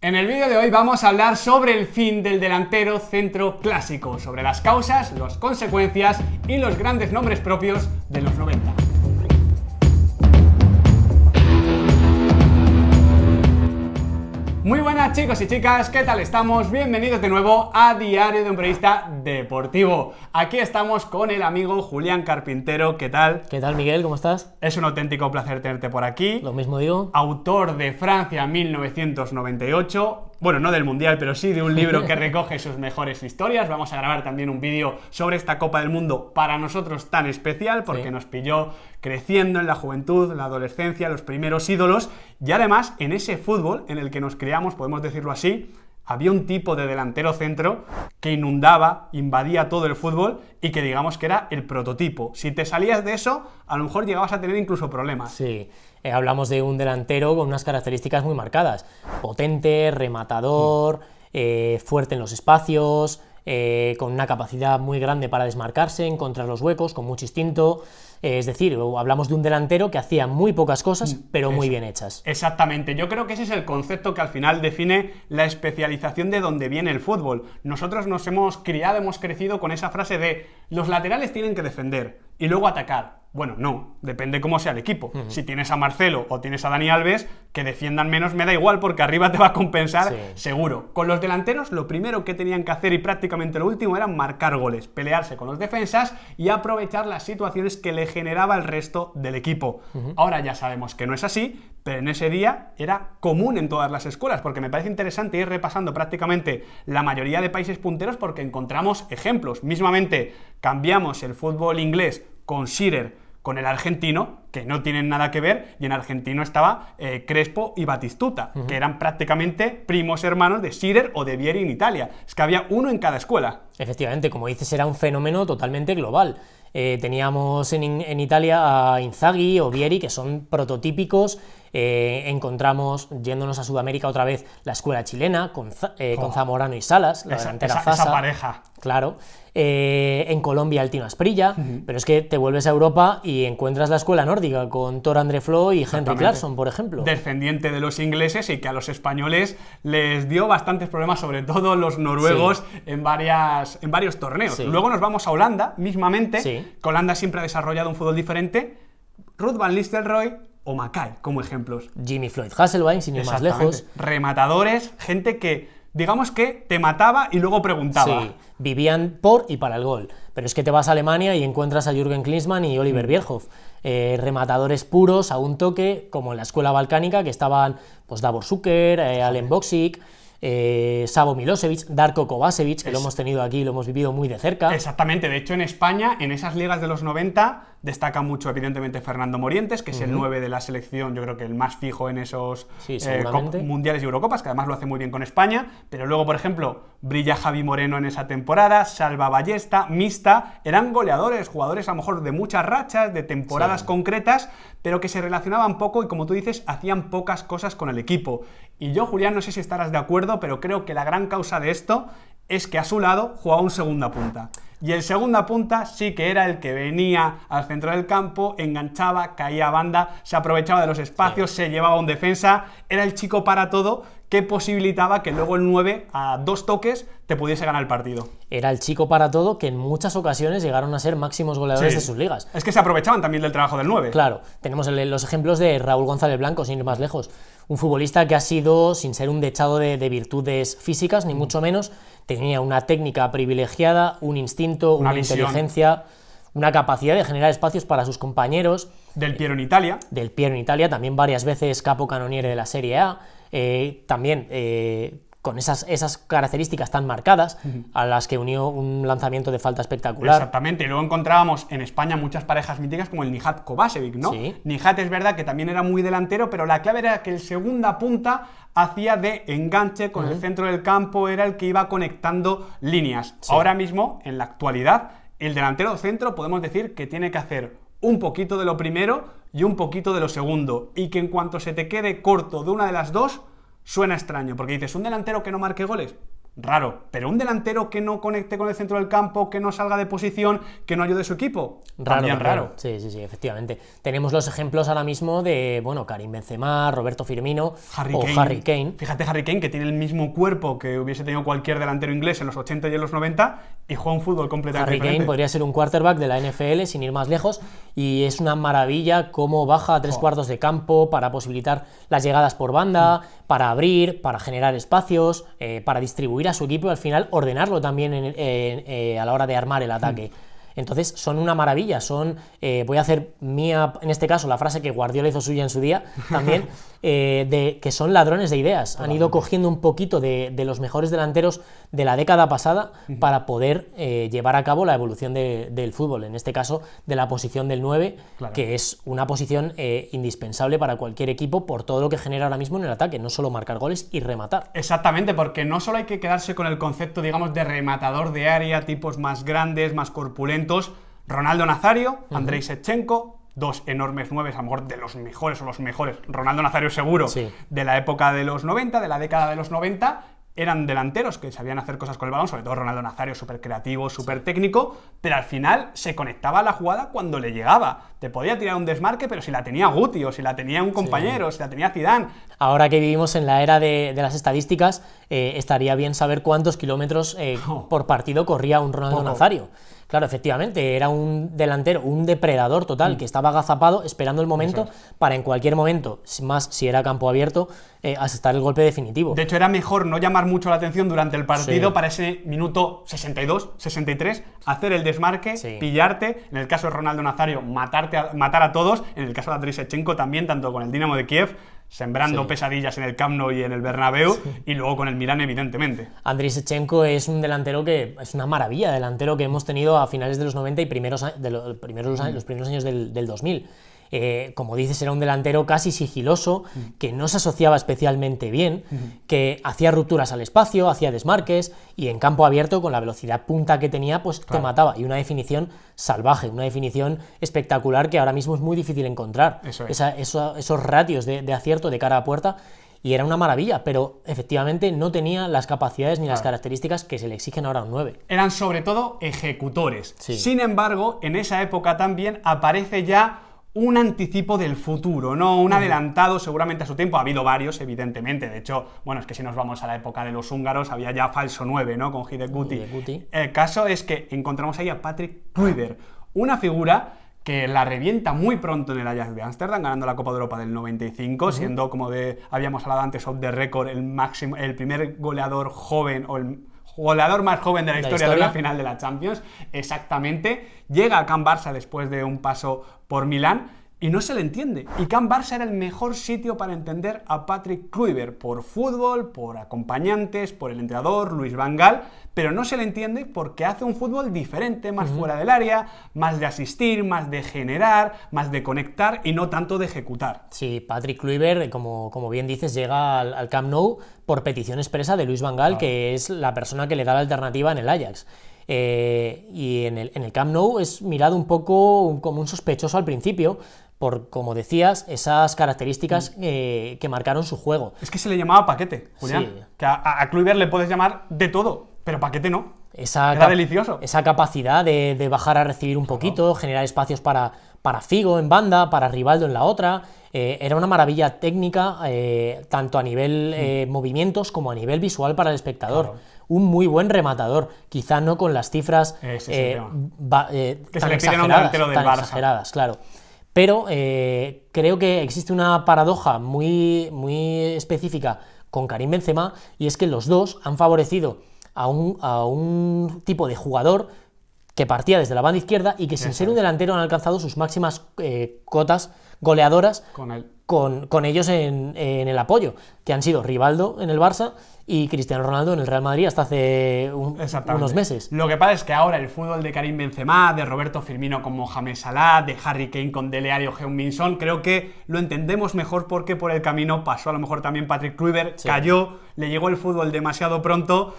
En el vídeo de hoy vamos a hablar sobre el fin del delantero centro clásico, sobre las causas, las consecuencias y los grandes nombres propios de los 90. Muy buenas chicos y chicas, ¿qué tal estamos? Bienvenidos de nuevo a Diario de un Periodista Deportivo. Aquí estamos con el amigo Julián Carpintero, ¿qué tal? ¿Qué tal, Miguel? ¿Cómo estás? Es un auténtico placer tenerte por aquí. Lo mismo digo. Autor de Francia 1998, bueno, no del Mundial, pero sí de un libro que recoge sus mejores historias. Vamos a grabar también un vídeo sobre esta Copa del Mundo para nosotros tan especial, porque nos pilló creciendo en la juventud, la adolescencia, los primeros ídolos, y además en ese fútbol en el que nos criamos, podemos decirlo así, había un tipo de delantero centro que invadía todo el fútbol y que digamos que era el prototipo. Si te salías de eso, a lo mejor llegabas a tener incluso problemas. Sí, hablamos de un delantero con unas características muy marcadas. Potente, rematador, fuerte en los espacios, con una capacidad muy grande para desmarcarse, encontrar los huecos, con mucho instinto. Es decir, hablamos de un delantero que hacía muy pocas cosas, pero muy bien hechas. Exactamente, yo creo que ese es el concepto que al final define la especialización de donde viene el fútbol. Nosotros nos hemos criado, hemos crecido con esa frase de los laterales tienen que defender y luego atacar. Bueno, no, depende cómo sea el equipo. Si tienes a Marcelo o tienes a Dani Alves, que defiendan menos me da igual porque arriba te va a compensar seguro. Con los delanteros lo primero que tenían que hacer y prácticamente lo último era marcar goles, pelearse con los defensas y aprovechar las situaciones que le generaba el resto del equipo. Ahora ya sabemos que no es así, pero en ese día era común en todas las escuelas, porque me parece interesante ir repasando prácticamente la mayoría de países punteros porque encontramos ejemplos. Mismamente cambiamos el fútbol inglés con Shearer, con el argentino, que no tienen nada que ver, y en argentino estaba Crespo y Batistuta, que eran prácticamente primos hermanos de Shearer o de Vieri en Italia. Es que había uno en cada escuela. Efectivamente, como dices, era un fenómeno totalmente global. Teníamos en Italia a Inzaghi o Vieri, que son prototípicos. Encontramos, yéndonos a Sudamérica otra vez, la escuela chilena, con Zamorano y Salas, la delantera Fasa. Esa pareja. Claro. En Colombia el Tino Asprilla, pero es que te vuelves a Europa y encuentras la escuela nórdica con Thor André Flo y Henrik Larsson, por ejemplo. Descendiente de los ingleses y que a los españoles les dio bastantes problemas, sobre todo los noruegos, en varios torneos. Luego nos vamos a Holanda, mismamente, que Holanda siempre ha desarrollado un fútbol diferente. Ruud van Nistelrooy o Mackay, como ejemplos. Jimmy Floyd Hasselbaink, sin ir más lejos. Rematadores, gente que, digamos que te mataba y luego preguntaba. Sí, vivían por y para el gol. Pero es que te vas a Alemania y encuentras a Jürgen Klinsmann y Oliver Bierhoff. Rematadores puros a un toque, como en la escuela balcánica, que estaban pues Davor Šuker, Alen Boksic, Savo Milosevic, Darko Kovačević, que lo hemos tenido aquí, lo hemos vivido muy de cerca. Exactamente, de hecho en España, en esas ligas de los 90, destaca mucho evidentemente Fernando Morientes, que es el 9 de la selección, yo creo que el más fijo en esos mundiales y Eurocopas, que además lo hace muy bien con España, pero luego, por ejemplo, brilla Javi Moreno en esa temporada, Salva Ballesta, Mista, eran goleadores, jugadores a lo mejor de muchas rachas, de temporadas concretas, pero que se relacionaban poco y, como tú dices, hacían pocas cosas con el equipo. Y yo, Julián, no sé si estarás de acuerdo, pero creo que la gran causa de esto es que a su lado jugaba un segunda punta. Y el segunda punta sí que era el que venía al centro del campo, enganchaba, caía a banda, se aprovechaba de los espacios, se llevaba un defensa, era el chico para todo que posibilitaba que luego el 9 a 2 toques te pudiese ganar el partido. Era el chico para todo que en muchas ocasiones llegaron a ser máximos goleadores de sus ligas. Es que se aprovechaban también del trabajo del 9. Claro, tenemos los ejemplos de Raúl González Blanco, sin ir más lejos. Un futbolista que ha sido, sin ser un dechado de virtudes físicas, ni mucho menos, tenía una técnica privilegiada, un instinto, una inteligencia, una capacidad de generar espacios para sus compañeros. Del Piero en Italia. Del Piero en Italia, también varias veces capo canoniere de la Serie A. También con esas características tan marcadas, a las que unió un lanzamiento de falta espectacular. Exactamente, y luego encontrábamos en España muchas parejas míticas como el Nihat Kovačević, ¿no? Sí. Nihat es verdad que también era muy delantero, pero la clave era que el segunda punta hacía de enganche con el centro del campo, era el que iba conectando líneas. Ahora mismo, en la actualidad, el delantero centro podemos decir que tiene que hacer un poquito de lo primero y un poquito de lo segundo, y que en cuanto se te quede corto de una de las dos, suena extraño, porque dices, ¿un delantero que no marque goles? raro. Pero un delantero que no conecte con el centro del campo, que no salga de posición, que no ayude a su equipo, también raro. Sí, efectivamente. Tenemos los ejemplos ahora mismo de, bueno, Karim Benzema, Roberto Firmino Harry Kane. Fíjate, Harry Kane, que tiene el mismo cuerpo que hubiese tenido cualquier delantero inglés en los 80 y en los 90 y juega un fútbol completamente diferente. Harry Kane podría ser un quarterback de la NFL sin ir más lejos, y es una maravilla cómo baja a 3/4 de campo para posibilitar las llegadas por banda, para abrir, para generar espacios, para distribuir a su equipo y al final ordenarlo también a la hora de armar el ataque. Entonces son una maravilla, voy a hacer mía en este caso la frase que Guardiola hizo suya en su día también, de que son ladrones de ideas. Han ido cogiendo un poquito de los mejores delanteros de la década pasada para poder llevar a cabo la evolución del fútbol, en este caso de la posición del 9, que es una posición indispensable para cualquier equipo por todo lo que genera ahora mismo en el ataque, no solo marcar goles y rematar. Exactamente, porque no solo hay que quedarse con el concepto, digamos, de rematador de área, tipos más grandes, más corpulentos. Ronaldo Nazario, Andrei Shevchenko, dos enormes nueves, a lo mejor de los mejores o los mejores, Ronaldo Nazario seguro, de la época de los 90, de la década de los 90, eran delanteros que sabían hacer cosas con el balón, sobre todo Ronaldo Nazario, súper creativo, súper técnico, pero al final se conectaba a la jugada cuando le llegaba. Te podía tirar un desmarque, pero si la tenía Guti, o si la tenía un compañero, si la tenía Zidane. Ahora que vivimos en la era de las estadísticas, estaría bien saber cuántos kilómetros por partido corría un Ronaldo Nazario. Claro, efectivamente, era un delantero, un depredador total, que estaba agazapado esperando el momento para en cualquier momento, más si era campo abierto, asestar el golpe definitivo. De hecho, era mejor no llamar mucho la atención durante el partido para ese minuto 62, 63, hacer el desmarque, pillarte, en el caso de Ronaldo Nazario, matar a todos, en el caso de Andrei Shevchenko también, tanto con el Dinamo de Kiev, sembrando pesadillas en el Camp Nou y en el Bernabéu, y luego con el Milán, evidentemente. Andrei Shevchenko es un delantero que es una maravilla, delantero que hemos tenido a finales de los 90 y los primeros años del 2000. Como dices, era un delantero casi sigiloso, que no se asociaba especialmente bien, que hacía rupturas al espacio, hacía desmarques, y en campo abierto, con la velocidad punta que tenía, pues te mataba. Y una definición salvaje, una definición espectacular que ahora mismo es muy difícil encontrar. Esos ratios de acierto de cara a puerta, y era una maravilla, pero efectivamente no tenía las capacidades ni las características que se le exigen ahora a un 9. Eran sobre todo ejecutores. Sin embargo, en esa época también aparece ya un anticipo del futuro, ¿no? Un adelantado seguramente a su tiempo. Ha habido varios, evidentemente. De hecho, bueno, es que si nos vamos a la época de los húngaros, había ya falso 9, ¿no? Con Hideg Guti. El caso es que encontramos ahí a Patrick Kluivert, una figura que la revienta muy pronto en el Ajax de Ámsterdam, ganando la Copa de Europa del 95, siendo, como habíamos hablado antes, off the record, el primer goleador joven, o el goleador más joven de la historia de una final de la Champions, exactamente. Llega a Can Barça después de un paso por Milán y no se le entiende. Y Can Barça era el mejor sitio para entender a Patrick Kluivert, por fútbol, por acompañantes, por el entrenador, Luis Van Gaal, pero no se le entiende porque hace un fútbol diferente, más fuera del área, más de asistir, más de generar, más de conectar y no tanto de ejecutar. Sí, Patrick Kluivert, como bien dices, llega al Camp Nou por petición expresa de Luis Van Gaal, que es la persona que le da la alternativa en el Ajax. Y en el Camp Nou es mirado un poco como un sospechoso al principio, por, como decías, esas características que marcaron su juego. Es que se le llamaba Paquete, Julián. Sí. Que a Kluivert le puedes llamar de todo, pero Paquete no. Era delicioso. Esa capacidad de bajar a recibir un poquito, generar espacios para Figo en banda, para Rivaldo en la otra. Era una maravilla técnica, tanto a nivel movimientos como a nivel visual para el espectador. Un muy buen rematador, quizá no con las cifras que se le piden a un delantero del Barça. Exageradas, claro. Pero creo que existe una paradoja muy, muy específica con Karim Benzema, y es que los dos han favorecido a un tipo de jugador que partía desde la banda izquierda y que sin ser un delantero han alcanzado sus máximas cotas goleadoras con ellos en el apoyo, que han sido Rivaldo en el Barça y Cristiano Ronaldo en el Real Madrid hasta hace unos meses. Lo que pasa es que ahora el fútbol de Karim Benzema, de Roberto Firmino con Mohamed Salah, de Harry Kane con Dele Alli o Heung-min Son, creo que lo entendemos mejor porque por el camino pasó a lo mejor también Patrick Kluivert, cayó, le llegó el fútbol demasiado pronto.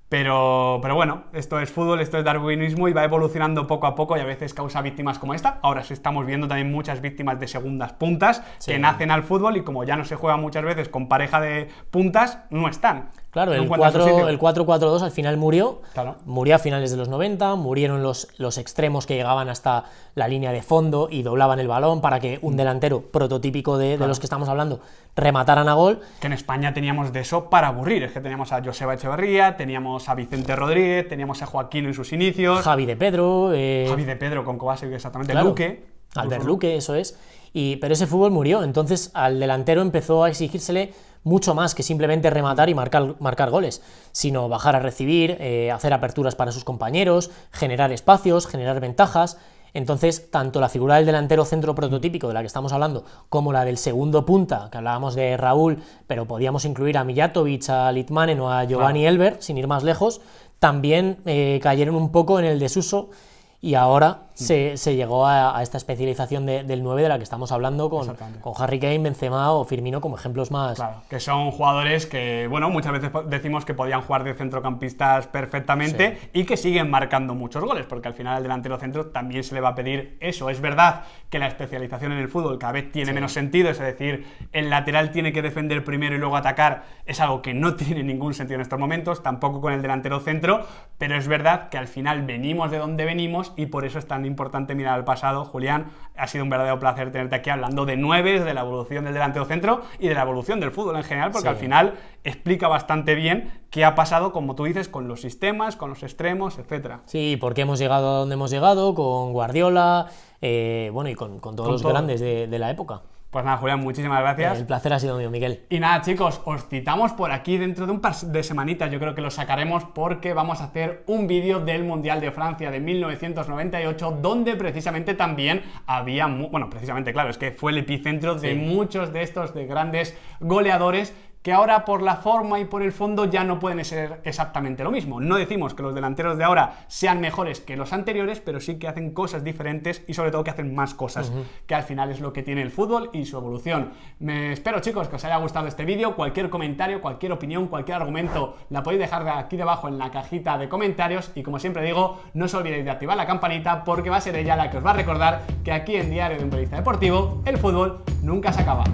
Pero bueno, esto es fútbol, esto es darwinismo y va evolucionando poco a poco y a veces causa víctimas como esta. Ahora sí estamos viendo también muchas víctimas de segundas puntas que nacen al fútbol y como ya no se juega muchas veces con pareja de puntas, no están. Claro, no el encuentra su sitio. 4-4-2 al final murió. Claro. Murió a finales de los 90, murieron los extremos que llegaban hasta la línea de fondo y doblaban el balón para que un delantero prototípico de los que estamos hablando remataran a gol. Que en España teníamos de eso para aburrir. Es que teníamos a Joseba Echeverría, teníamos a Vicente Rodríguez, teníamos a Joaquín en sus inicios. Javi de Pedro. Javi de Pedro con Kovacic, exactamente. Claro, Luque. Albert Luque, eso es. Pero ese fútbol murió. Entonces al delantero empezó a exigírsele mucho más que simplemente rematar y marcar goles, sino bajar a recibir, hacer aperturas para sus compañeros, generar espacios, generar ventajas. Entonces, tanto la figura del delantero centro prototípico de la que estamos hablando, como la del segundo punta, que hablábamos de Raúl, pero podíamos incluir a Mijatovic, a Litmanen o a Giovanni Elber, sin ir más lejos, también cayeron un poco en el desuso. Y ahora se llegó a esta especialización del 9 de la que estamos hablando con Harry Kane, Benzema o Firmino como ejemplos más. Claro, que son jugadores que, bueno, muchas veces decimos que podían jugar de centrocampistas perfectamente y que siguen marcando muchos goles, porque al final al delantero centro también se le va a pedir eso. Es verdad que la especialización en el fútbol cada vez tiene menos sentido, es decir, el lateral tiene que defender primero y luego atacar, es algo que no tiene ningún sentido en estos momentos, tampoco con el delantero centro, pero es verdad que al final venimos de donde venimos y por eso es tan importante mirar al pasado. Julián, ha sido un verdadero placer tenerte aquí hablando de nueves, de la evolución del delantero centro y de la evolución del fútbol en general, porque al final explica bastante bien qué ha pasado, como tú dices, con los sistemas, con los extremos, etcétera. Sí, porque hemos llegado a donde hemos llegado, con Guardiola, bueno, y con todos los grandes de la época. Pues nada, Julián, muchísimas gracias. El placer ha sido mío, Miguel. Y nada, chicos, os citamos por aquí dentro de un par de semanitas. Yo creo que lo sacaremos porque vamos a hacer un vídeo del Mundial de Francia de 1998, donde precisamente también había, bueno, precisamente, claro, es que fue el epicentro de muchos de estos de grandes goleadores que ahora por la forma y por el fondo ya no pueden ser exactamente lo mismo. No decimos que los delanteros de ahora sean mejores que los anteriores, pero sí que hacen cosas diferentes y sobre todo que hacen más cosas, que al final es lo que tiene el fútbol y su evolución. Me espero, chicos, que os haya gustado este vídeo. Cualquier comentario, cualquier opinión, cualquier argumento la podéis dejar aquí debajo en la cajita de comentarios y como siempre digo, no os olvidéis de activar la campanita porque va a ser ella la que os va a recordar que aquí en Diario de un Periodista Deportivo el fútbol nunca se acaba.